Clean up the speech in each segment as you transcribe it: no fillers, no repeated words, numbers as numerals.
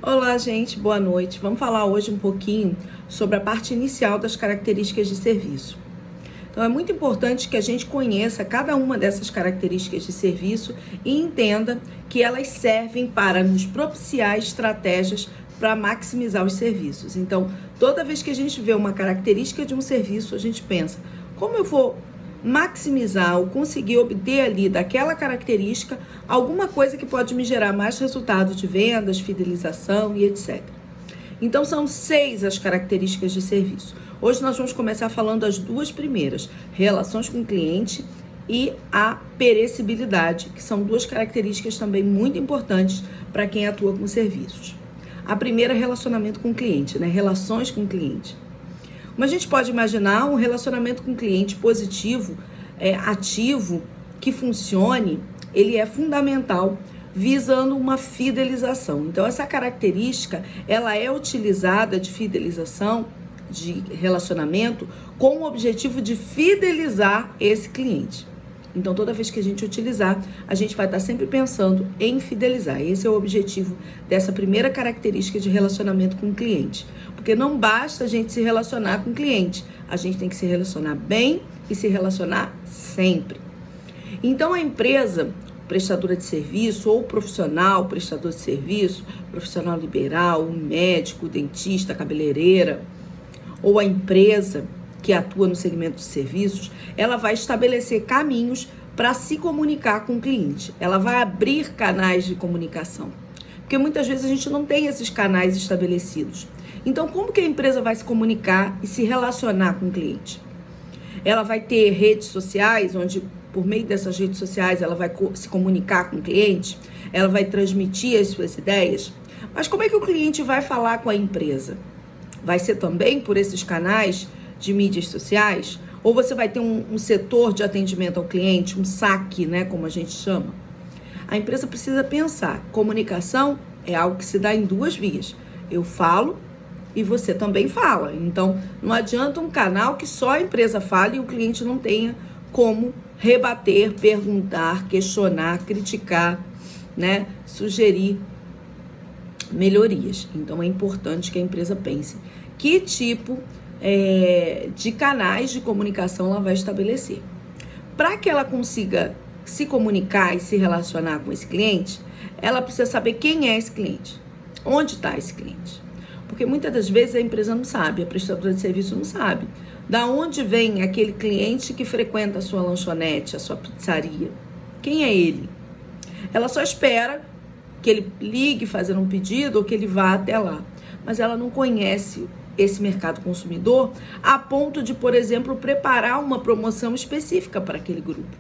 Olá, gente, boa noite. Vamos falar hoje um pouquinho sobre a parte inicial das características de serviço. Então, é muito importante que a gente conheça cada uma dessas características de serviço e entenda que elas servem para nos propiciar estratégias para maximizar os serviços. Então, toda vez que a gente vê uma característica de um serviço, a gente pensa, como eu vou maximizar ou conseguir obter ali daquela característica alguma coisa que pode me gerar mais resultado de vendas, fidelização e etc. Então, são 6 as características de serviço. Hoje nós vamos começar falando das 2 primeiras, relações com o cliente e a perecibilidade, que são 2 características também muito importantes para quem atua com serviços. A primeira é relacionamento com o cliente, né? Relações com o cliente. Como a gente pode imaginar, um relacionamento com o cliente positivo, ativo, que funcione, ele é fundamental, visando uma fidelização. Então, essa característica, ela é utilizada de fidelização, de relacionamento, com o objetivo de fidelizar esse cliente. Então, toda vez que a gente utilizar, a gente vai estar sempre pensando em fidelizar. Esse é o objetivo dessa primeira característica de relacionamento com o cliente. Porque não basta a gente se relacionar com o cliente, a gente tem que se relacionar bem e se relacionar sempre. Então, a empresa prestadora de serviço ou profissional prestador de serviço, profissional liberal, médico, dentista, cabeleireira, ou a empresa que atua no segmento de serviços, ela vai estabelecer caminhos para se comunicar com o cliente. Ela vai abrir canais de comunicação. Porque muitas vezes a gente não tem esses canais estabelecidos. Então, como que a empresa vai se comunicar e se relacionar com o cliente? Ela vai ter redes sociais, onde por meio dessas redes sociais ela vai se comunicar com o cliente, ela vai transmitir as suas ideias. Mas como é que o cliente vai falar com a empresa? Vai ser também por esses canais de mídias sociais? Ou você vai ter um setor de atendimento ao cliente, um saque, né, como a gente chama? A empresa precisa pensar, comunicação é algo que se dá em 2 vias. Eu falo e você também fala. Então, não adianta um canal que só a empresa fale e o cliente não tenha como rebater, perguntar, questionar, criticar, né, sugerir melhorias. Então, é importante que a empresa pense que tipo de canais de comunicação ela vai estabelecer. Para que ela consiga se comunicar e se relacionar com esse cliente, ela precisa saber quem é esse cliente, onde está esse cliente. Porque muitas das vezes a empresa não sabe, a prestadora de serviço não sabe. Da onde vem aquele cliente que frequenta a sua lanchonete, a sua pizzaria? Quem é ele? Ela só espera que ele ligue fazendo um pedido ou que ele vá até lá. Mas ela não conhece esse mercado consumidor a ponto de, por exemplo, preparar uma promoção específica para aquele grupo.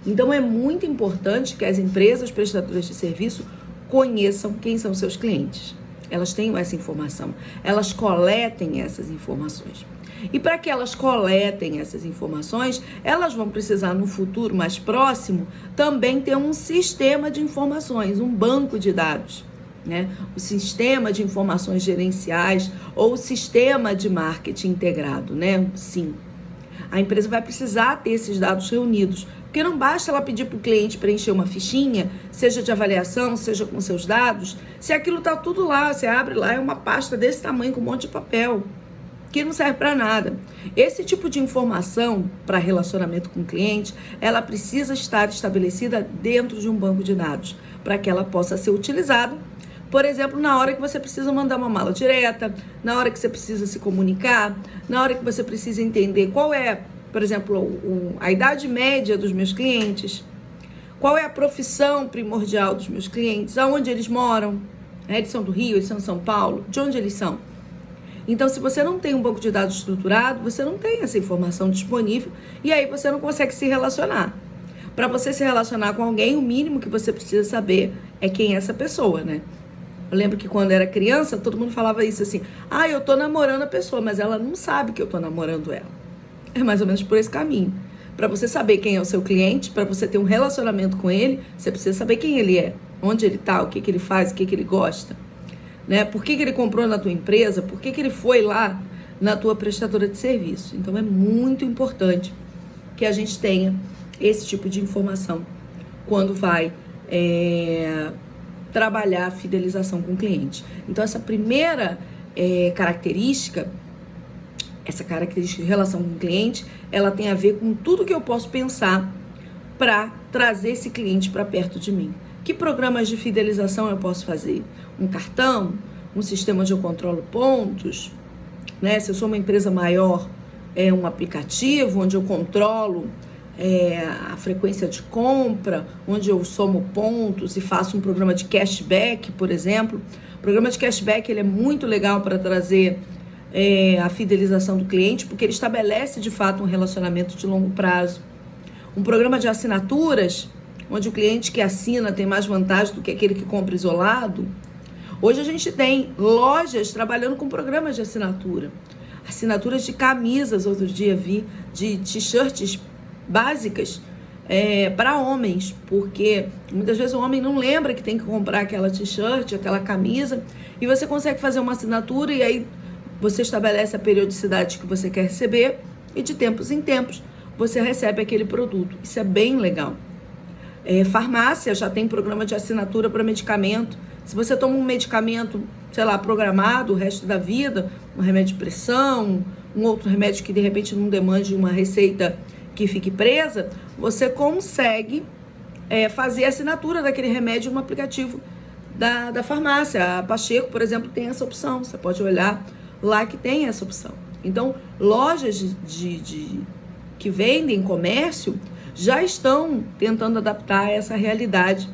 Então, é muito importante que as empresas prestadoras de serviço conheçam quem são seus clientes. Elas tenham essa informação, elas coletem essas informações. E para que elas coletem essas informações, elas vão precisar, no futuro mais próximo, também ter um sistema de informações, um banco de dados, né? O sistema de informações gerenciais ou o sistema de marketing integrado, né? Sim. A empresa vai precisar ter esses dados reunidos, porque não basta ela pedir para o cliente preencher uma fichinha, seja de avaliação, seja com seus dados, se aquilo está tudo lá, você abre lá, é uma pasta desse tamanho com um monte de papel, que não serve para nada. Esse tipo de informação para relacionamento com o cliente, ela precisa estar estabelecida dentro de um banco de dados, para que ela possa ser utilizada, por exemplo, na hora que você precisa mandar uma mala direta, na hora que você precisa se comunicar, na hora que você precisa entender qual é, por exemplo, a idade média dos meus clientes, qual é a profissão primordial dos meus clientes, aonde eles moram, eles são do Rio, eles são de São Paulo, de onde eles são. Então, se você não tem um banco de dados estruturado, você não tem essa informação disponível e aí você não consegue se relacionar. Para você se relacionar com alguém, o mínimo que você precisa saber é quem é essa pessoa, né? Eu lembro que quando era criança, todo mundo falava isso assim, eu tô namorando a pessoa, mas ela não sabe que eu tô namorando ela. É mais ou menos por esse caminho. Para você saber quem é o seu cliente, para você ter um relacionamento com ele, você precisa saber quem ele é, onde ele tá, o que ele faz, o que ele gosta, né? Por que ele comprou na tua empresa, por que ele foi lá na tua prestadora de serviço. Então, é muito importante que a gente tenha esse tipo de informação quando vai trabalhar a fidelização com o cliente. Então, essa primeira característica, essa característica de relação com o cliente, ela tem a ver com tudo que eu posso pensar para trazer esse cliente para perto de mim. Que programas de fidelização eu posso fazer? Um cartão? Um sistema onde eu controlo pontos? Né? Se eu sou uma empresa maior, um aplicativo onde eu controlo a frequência de compra, onde eu somo pontos e faço um programa de cashback, por exemplo. O programa de cashback ele é muito legal para trazer a fidelização do cliente, porque ele estabelece de fato um relacionamento de longo prazo. Um programa de assinaturas, onde o cliente que assina tem mais vantagem do que aquele que compra isolado. Hoje a gente tem lojas trabalhando com programas de assinatura. Assinaturas de camisas, outro dia vi, de t-shirts básicas para homens, porque muitas vezes o homem não lembra que tem que comprar aquela t-shirt, aquela camisa, e você consegue fazer uma assinatura e aí você estabelece a periodicidade que você quer receber e de tempos em tempos você recebe aquele produto. Isso é bem legal. Farmácia já tem programa de assinatura para medicamento. Se você toma um medicamento, sei lá, programado o resto da vida, um remédio de pressão, um outro remédio que de repente não demande uma receita que fique presa, você consegue fazer a assinatura daquele remédio no aplicativo da farmácia. A Pacheco, por exemplo, tem essa opção. Você pode olhar lá que tem essa opção. Então, lojas que vendem comércio já estão tentando adaptar essa realidade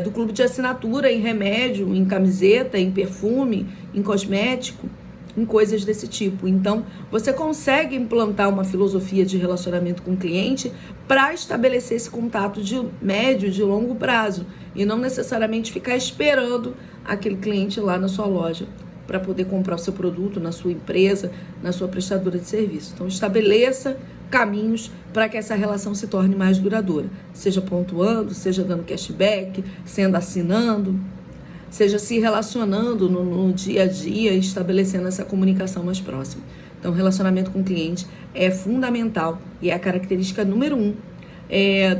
do clube de assinatura em remédio, em camiseta, em perfume, em cosmético, em coisas desse tipo. Então, você consegue implantar uma filosofia de relacionamento com o cliente para estabelecer esse contato de médio, de longo prazo e não necessariamente ficar esperando aquele cliente lá na sua loja para poder comprar o seu produto na sua empresa, na sua prestadora de serviço. Então, estabeleça caminhos para que essa relação se torne mais duradoura, seja pontuando, seja dando cashback, sendo assinando, seja se relacionando no dia a dia, estabelecendo essa comunicação mais próxima. Então, relacionamento com o cliente é fundamental e é a característica número 1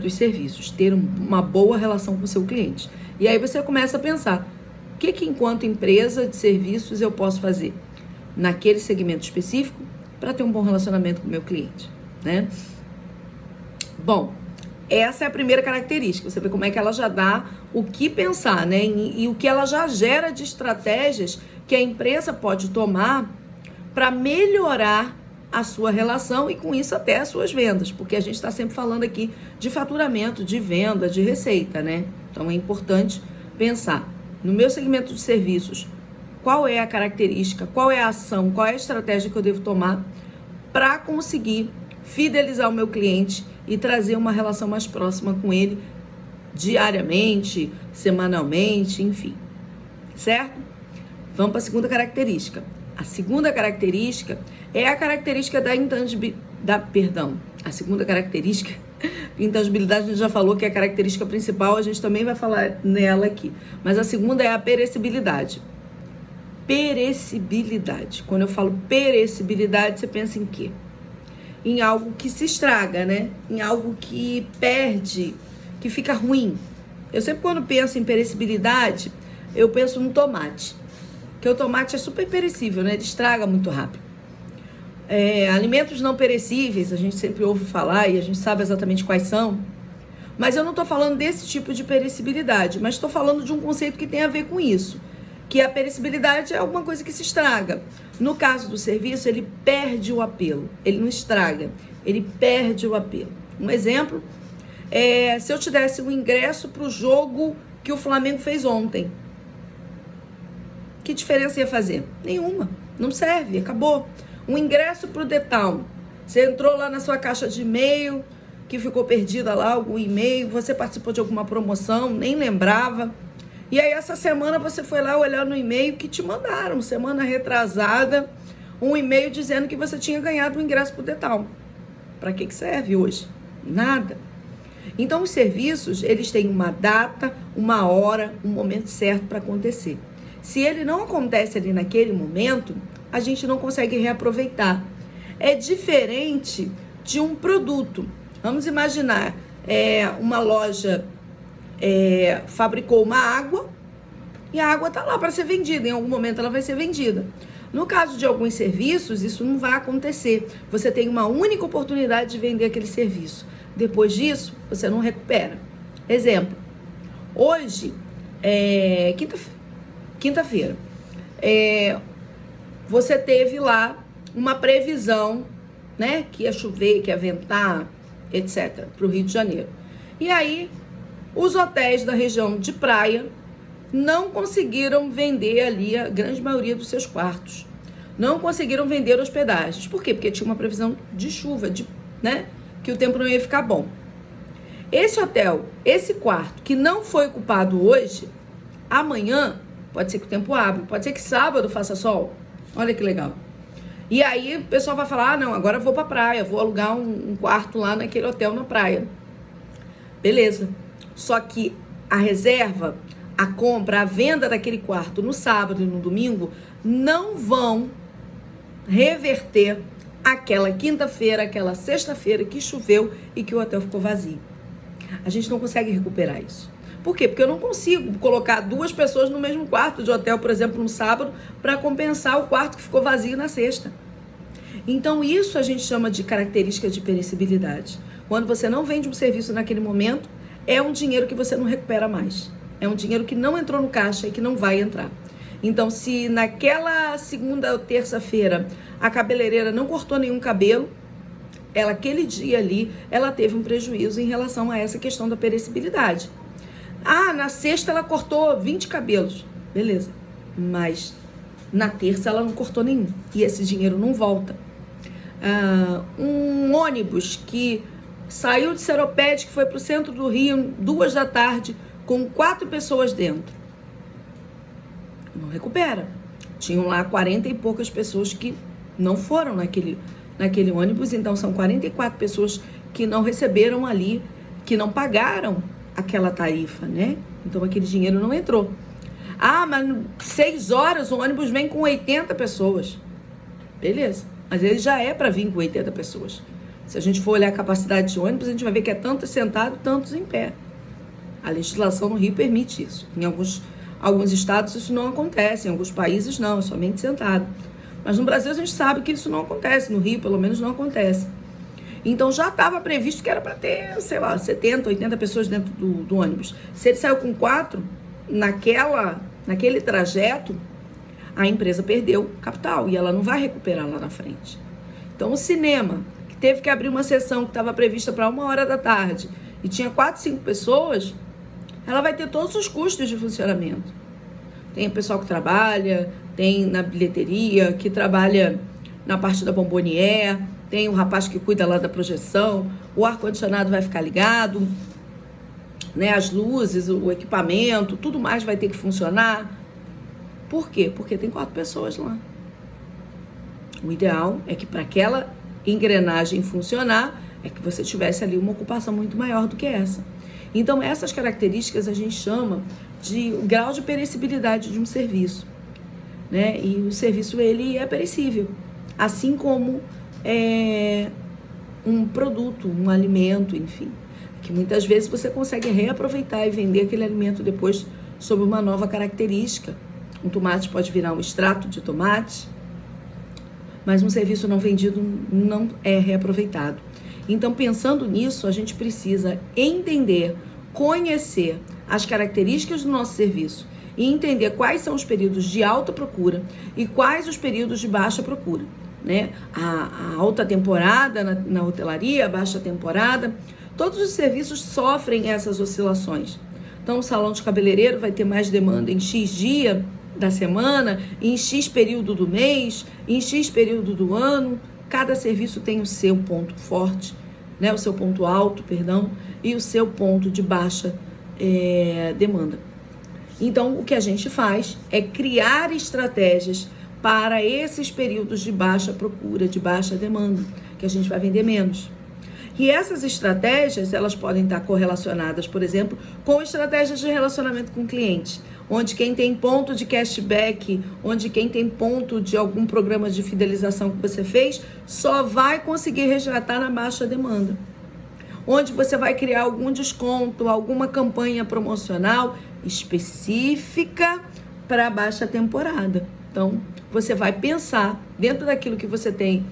dos serviços, ter uma boa relação com o seu cliente. E aí você começa a pensar, o que enquanto empresa de serviços eu posso fazer naquele segmento específico para ter um bom relacionamento com o meu cliente, né? Bom, essa é a primeira característica. Você vê como é que ela já dá o que pensar, né? E o que ela já gera de estratégias que a empresa pode tomar para melhorar a sua relação e com isso até as suas vendas, porque a gente está sempre falando aqui de faturamento, de venda, de receita, né? Então é importante pensar no meu segmento de serviços, qual é a característica, qual é a ação, qual é a estratégia que eu devo tomar para conseguir fidelizar o meu cliente e trazer uma relação mais próxima com ele diariamente, semanalmente, enfim. Certo? Vamos para a segunda característica. A segunda característica é a característica da intangibilidade. A segunda característica, intangibilidade, a gente já falou que é a característica principal, a gente também vai falar nela aqui. Mas a segunda é a perecibilidade. Perecibilidade. Quando eu falo perecibilidade, você pensa em quê? Em algo que se estraga, né? Em algo que perde, que fica ruim. Eu sempre quando penso em perecibilidade, eu penso no tomate. Porque o tomate é super perecível, né? Ele estraga muito rápido. Alimentos não perecíveis, a gente sempre ouve falar e a gente sabe exatamente quais são. Mas eu não estou falando desse tipo de perecibilidade, mas estou falando de um conceito que tem a ver com isso. Que a perecibilidade é alguma coisa que se estraga. No caso do serviço, ele perde o apelo. Ele não estraga, ele perde o apelo. Um exemplo se eu te desse um ingresso para o jogo que o Flamengo fez ontem. Que diferença ia fazer? Nenhuma. Não serve, acabou. Um ingresso para o The Town. Você entrou lá na sua caixa de e-mail, que ficou perdida lá, algum e-mail, você participou de alguma promoção, nem lembrava. E aí essa semana você foi lá olhar no e-mail que te mandaram, semana retrasada, um e-mail dizendo que você tinha ganhado o ingresso para o The Town. Para que serve hoje? Nada. Então os serviços, eles têm uma data, uma hora, um momento certo para acontecer. Se ele não acontece ali naquele momento, a gente não consegue reaproveitar. É diferente de um produto. Vamos imaginar uma loja fabricou uma água e a água está lá para ser vendida. Em algum momento ela vai ser vendida. No caso de alguns serviços, isso não vai acontecer. Você tem uma única oportunidade de vender aquele serviço. Depois disso, você não recupera. Exemplo, hoje, quinta-feira, você teve lá uma previsão, né, que ia chover, que ia ventar, etc., para o Rio de Janeiro. E aí, os hotéis da região de praia não conseguiram vender ali a grande maioria dos seus quartos. Não conseguiram vender hospedagens. Por quê? Porque tinha uma previsão de chuva, né, que o tempo não ia ficar bom. Esse hotel, esse quarto que não foi ocupado hoje, amanhã pode ser que o tempo abra, pode ser que sábado faça sol. Olha que legal. E aí o pessoal vai falar, não, agora eu vou pra praia, vou alugar um quarto lá naquele hotel na praia. Beleza. Só que a reserva, a compra, a venda daquele quarto no sábado e no domingo não vão reverter aquela quinta-feira, aquela sexta-feira que choveu e que o hotel ficou vazio. A gente não consegue recuperar isso. Por quê? Porque eu não consigo colocar 2 pessoas no mesmo quarto de hotel, por exemplo, no sábado, para compensar o quarto que ficou vazio na sexta. Então, isso a gente chama de característica de perecibilidade. Quando você não vende um serviço naquele momento, é um dinheiro que você não recupera mais. É um dinheiro que não entrou no caixa e que não vai entrar. Então, se naquela segunda ou terça-feira a cabeleireira não cortou nenhum cabelo, aquele dia ali, ela teve um prejuízo em relação a essa questão da perecibilidade. Na sexta ela cortou 20 cabelos. Beleza. Mas na terça ela não cortou nenhum. E esse dinheiro não volta. Um ônibus que saiu de Seropédica, que foi para o centro do Rio, 2 da tarde, com 4 pessoas dentro. Não recupera. Tinham lá 40 e poucas pessoas que não foram naquele ônibus. Então são 44 pessoas que não receberam ali, que não pagaram aquela tarifa, né? Então aquele dinheiro não entrou. Mas 6 horas o ônibus vem com 80 pessoas. Beleza. Mas ele já é para vir com 80 pessoas. Se a gente for olhar a capacidade de ônibus, a gente vai ver que é tantos sentados, tantos em pé. A legislação no Rio permite isso. Em alguns estados isso não acontece, em alguns países não, é somente sentado. Mas no Brasil a gente sabe que isso não acontece, no Rio pelo menos não acontece. Então já estava previsto que era para ter, 70, 80 pessoas dentro do ônibus. Se ele saiu com 4, naquele trajeto, a empresa perdeu capital e ela não vai recuperar lá na frente. Então o cinema, que teve que abrir uma sessão que estava prevista para 1h da tarde e tinha 4, 5 pessoas, ela vai ter todos os custos de funcionamento. Tem o pessoal que trabalha, tem na bilheteria, que trabalha na parte da bombonière, tem o rapaz que cuida lá da projeção, o ar-condicionado vai ficar ligado, né, as luzes, o equipamento, tudo mais vai ter que funcionar. Por quê? Porque tem 4 pessoas lá. O ideal é que para aquela engrenagem funcionar, é que você tivesse ali uma ocupação muito maior do que essa. Então, essas características a gente chama de grau de perecibilidade de um serviço, né? E o serviço, ele é perecível, assim como um produto, um alimento, enfim, que muitas vezes você consegue reaproveitar e vender aquele alimento depois sob uma nova característica. Um tomate pode virar um extrato de tomate, mas um serviço não vendido não é reaproveitado. Então, pensando nisso, a gente precisa entender, conhecer as características do nosso serviço e entender quais são os períodos de alta procura e quais os períodos de baixa procura, né? A alta temporada na hotelaria, a baixa temporada, todos os serviços sofrem essas oscilações. Então, o salão de cabeleireiro vai ter mais demanda em X dia da semana, em X período do mês, em X período do ano. Cada serviço tem o seu ponto forte, né? O seu ponto alto, perdão, e o seu ponto de baixa demanda. Então, o que a gente faz é criar estratégias para esses períodos de baixa procura, de baixa demanda, que a gente vai vender menos. E essas estratégias, elas podem estar correlacionadas, por exemplo, com estratégias de relacionamento com o cliente, onde quem tem ponto de cashback, onde quem tem ponto de algum programa de fidelização que você fez, só vai conseguir resgatar na baixa demanda. onde você vai criar algum desconto, alguma campanha promocional específica para baixa temporada. Então, você vai pensar dentro daquilo que você tem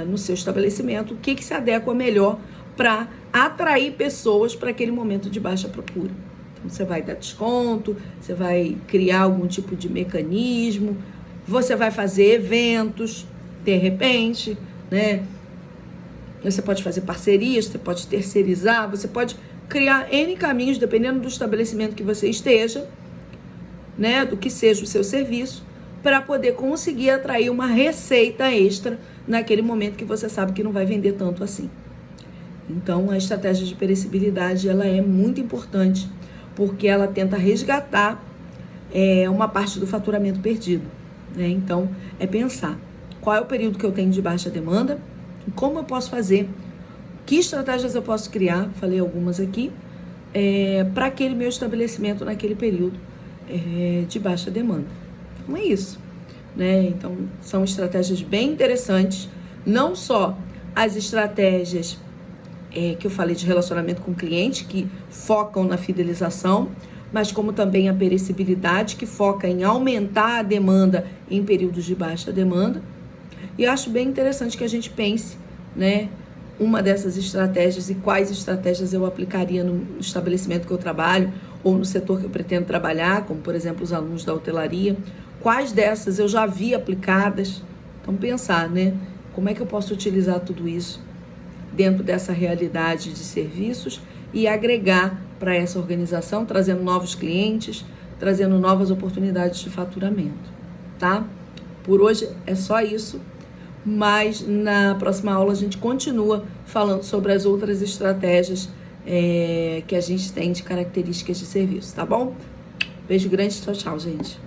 no seu estabelecimento, o que se adequa melhor para atrair pessoas para aquele momento de baixa procura. Então, você vai dar desconto, você vai criar algum tipo de mecanismo, você vai fazer eventos, de repente, né? Você pode fazer parcerias, você pode terceirizar, você pode criar N caminhos, dependendo do estabelecimento que você esteja, né? Do que seja o seu serviço, para poder conseguir atrair uma receita extra naquele momento que você sabe que não vai vender tanto assim. Então, a estratégia de perecibilidade, ela é muito importante, porque ela tenta resgatar uma parte do faturamento perdido, né? Então, é pensar qual é o período que eu tenho de baixa demanda, como eu posso fazer, que estratégias eu posso criar, falei algumas aqui, para aquele meu estabelecimento naquele período de baixa demanda. Então, é isso, né? Então, são estratégias bem interessantes, não só as estratégias que eu falei de relacionamento com o cliente, que focam na fidelização, mas como também a perecibilidade, que foca em aumentar a demanda em períodos de baixa demanda. E acho bem interessante que a gente pense, né, uma dessas estratégias e quais estratégias eu aplicaria no estabelecimento que eu trabalho ou no setor que eu pretendo trabalhar, como, por exemplo, os alunos da hotelaria. Quais dessas eu já vi aplicadas? Então, pensar, né, como é que eu posso utilizar tudo isso dentro dessa realidade de serviços e agregar para essa organização, trazendo novos clientes, trazendo novas oportunidades de faturamento, tá? Por hoje é só isso, mas na próxima aula a gente continua falando sobre as outras estratégias que a gente tem de características de serviço, tá bom? Beijo grande, tchau, tchau, gente.